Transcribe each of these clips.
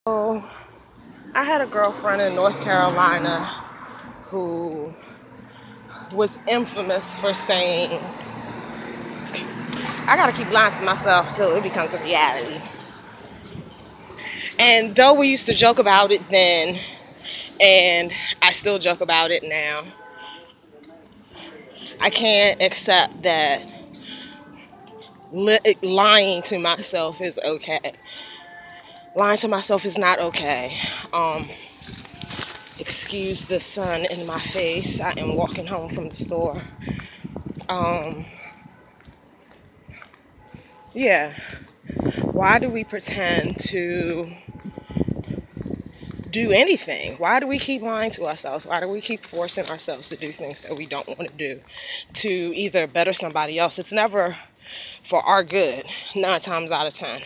So I had a girlfriend in North Carolina who was infamous for saying, I gotta keep lying to myself till it becomes a reality. And though we used to joke about it then, and I still joke about it now, I can't accept that lying to myself is okay. Lying to myself is not okay. Excuse the sun in my face. I am walking home from the store. Yeah. Why do we pretend to do anything? Why do we keep lying to ourselves? Why do we keep forcing ourselves to do things that we don't want to do to either better somebody else? It's never for our good, 9 times out of 10,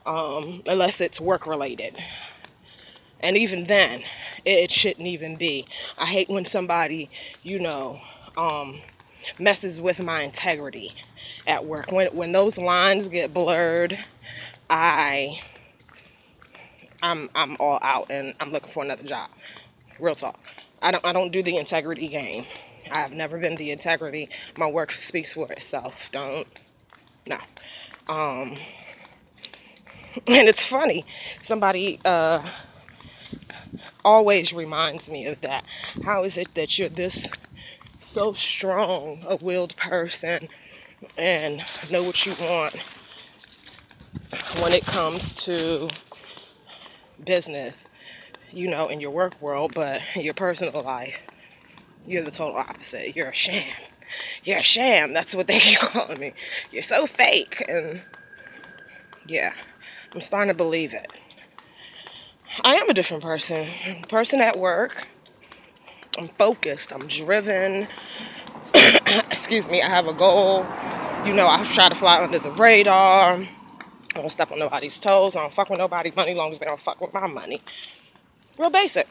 unless it's work related. And even then, it shouldn't even be. I hate when somebody, messes with my integrity at work. When those lines get blurred, I'm all out and I'm looking for another job. Real talk. I don't do the integrity game. I've never been the integrity. My work speaks for itself. No. And it's funny. Somebody always reminds me of that. How is it that you're this so strong a willed person and know what you want when it comes to business, in your work world, but in your personal life, you're the total opposite. You're a sham. You're a sham. That's what they keep calling me. You're so fake. And yeah, I'm starting to believe it. I am a different person. Person at work. I'm focused. I'm driven. Excuse me. I have a goal. I try to fly under the radar. I don't step on nobody's toes. I don't fuck with nobody's money as long as they don't fuck with my money. Real basic.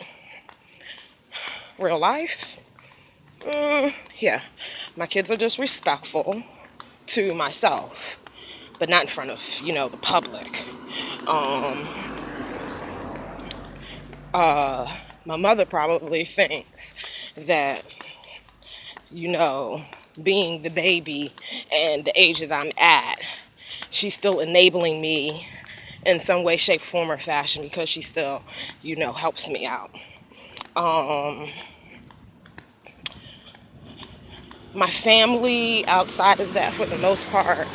Real life. Yeah. My kids are just respectful to myself, but not in front of, the public. My mother probably thinks that, being the baby and the age that I'm at, she's still enabling me in some way, shape, form, or fashion because she still, helps me out. My family, outside of that, for the most part,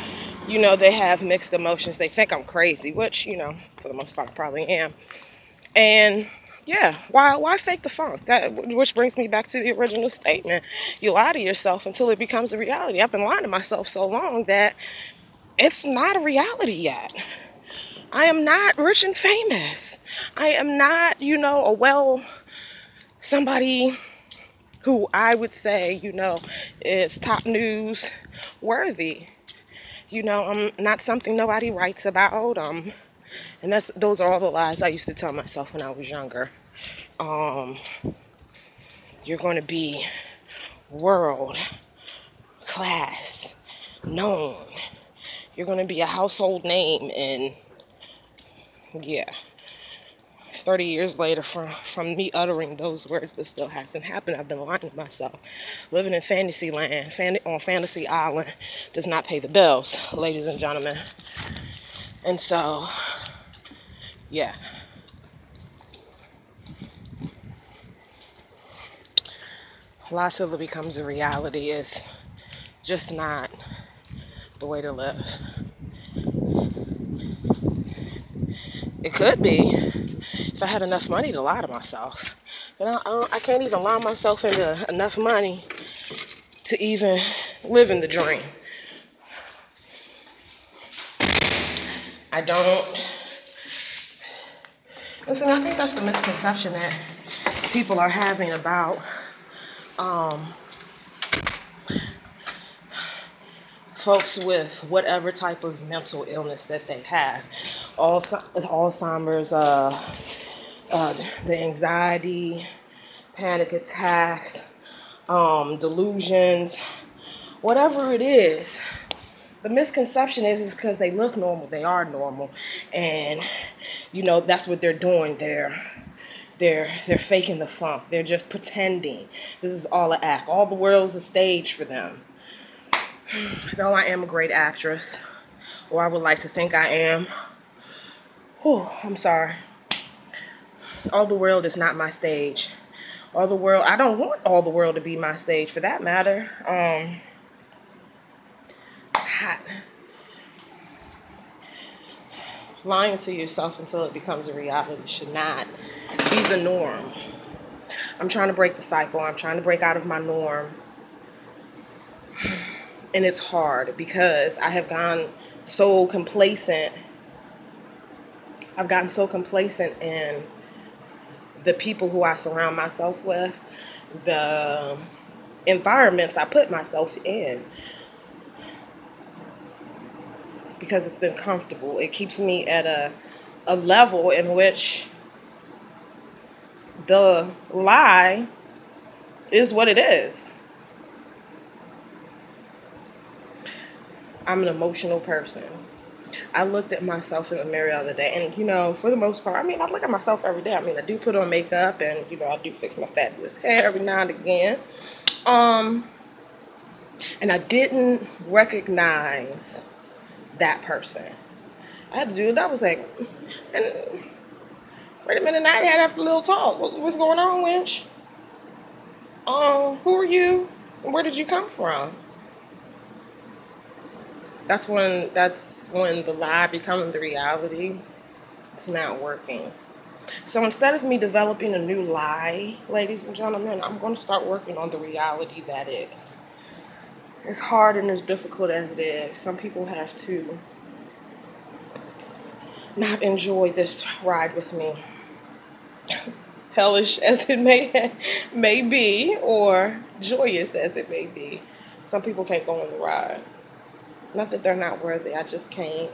they have mixed emotions. They think I'm crazy, which, for the most part, I probably am. And yeah, why fake the funk? Which brings me back to the original statement. You lie to yourself until it becomes a reality. I've been lying to myself so long that it's not a reality yet. I am not rich and famous. I am not, somebody who I would say, is top news worthy. I'm not something nobody writes about. And those are all the lies I used to tell myself when I was younger. You're going to be world class known. You're going to be a household name, and yeah, 30 years later from me uttering those words, this still hasn't happened. I've been lying to myself. Living in fantasy land, on Fantasy Island, does not pay the bills, ladies and gentlemen. And so, yeah. Lie till it becomes a reality is just not the way to live. It could be if I had enough money to lie to myself. But I can't even lie myself into enough money to even live in the dream. I don't. Listen, I think that's the misconception that people are having about folks with whatever type of mental illness that they have. Alzheimer's, the anxiety, panic attacks, delusions, whatever it is. the misconception is because they look normal. They are normal, and that's what they're doing. They're faking the funk. They're just pretending. This is all an act. All the world's a stage for them. Though I am a great actress, or I would like to think I am. Whew, I'm sorry. All the world is not my stage. All the world, I don't want all the world to be my stage for that matter. It's hot. Lying to yourself until it becomes a reality should not be the norm. I'm trying to break the cycle. I'm trying to break out of my norm. And it's hard because I have gone so complacent. I've gotten so complacent in the people who I surround myself with, the environments I put myself in, because it's been comfortable. It keeps me at a level in which the lie is what it is. I'm an emotional person. I looked at myself in the mirror the other day, and, for the most part, I look at myself every day. I do put on makeup, and, I do fix my fabulous hair every now and again. And I didn't recognize that person. I had to do it. I was like, and wait a minute, now I had a little talk. What's going on, wench? Who are you? Where did you come from? That's when the lie becomes the reality. It's not working. So instead of me developing a new lie, ladies and gentlemen, I'm going to start working on the reality that is. As hard and as difficult as it is, some people have to not enjoy this ride with me. Hellish as it may be, or joyous as it may be. Some people can't go on the ride. Not that they're not worthy, I just can't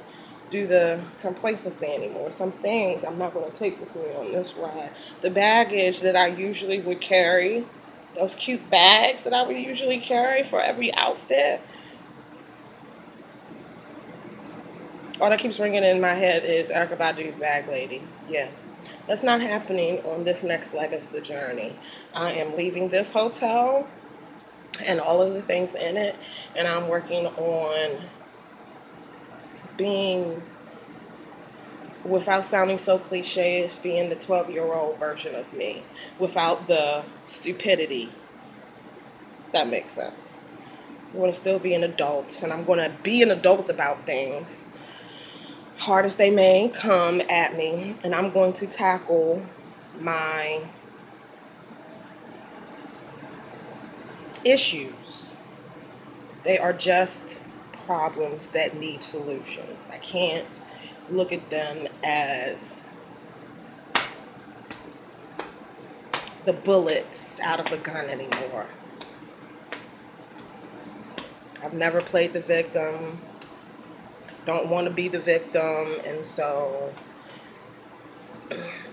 do the complacency anymore. Some things I'm not going to take with me on this ride. The baggage that I usually would carry, those cute bags that I would usually carry for every outfit, all that keeps ringing in my head is Erykah Badu's Bag Lady. Yeah. That's not happening on this next leg of the journey. I am leaving this hotel and all of the things in it, and I'm working on being, without sounding so cliche, is being the 12-year-old version of me, without the stupidity. If that makes sense. I'm going to still be an adult, and I'm going to be an adult about things, hard as they may come at me, and I'm going to tackle my issues. They are just problems that need solutions. I can't look at them as the bullets out of a gun anymore. I've never played the victim. Don't want to be the victim, and so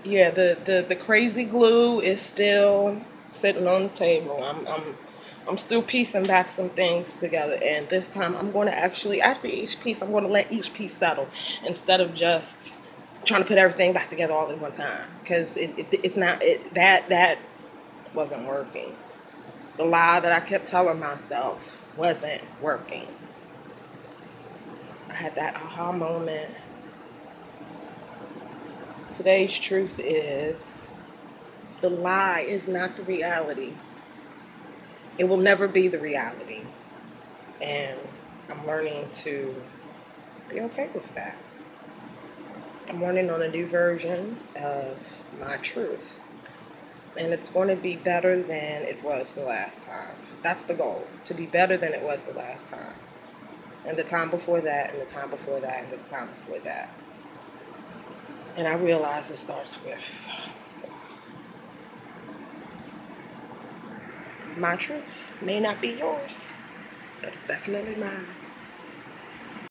yeah, the crazy glue is still sitting on the table. I'm still piecing back some things together, and this time I'm going to actually, after each piece, I'm going to let each piece settle instead of just trying to put everything back together all at one time, because it's not that wasn't working. The lie that I kept telling myself wasn't working. I had that aha moment. Today's truth is the lie is not the reality. It will never be the reality. And I'm learning to be okay with that. I'm learning on a new version of my truth. And it's going to be better than it was the last time. That's the goal, to be better than it was the last time. And the time before that, and the time before that, and the time before that. And I realize it starts with my truth. May not be yours, but it's definitely mine.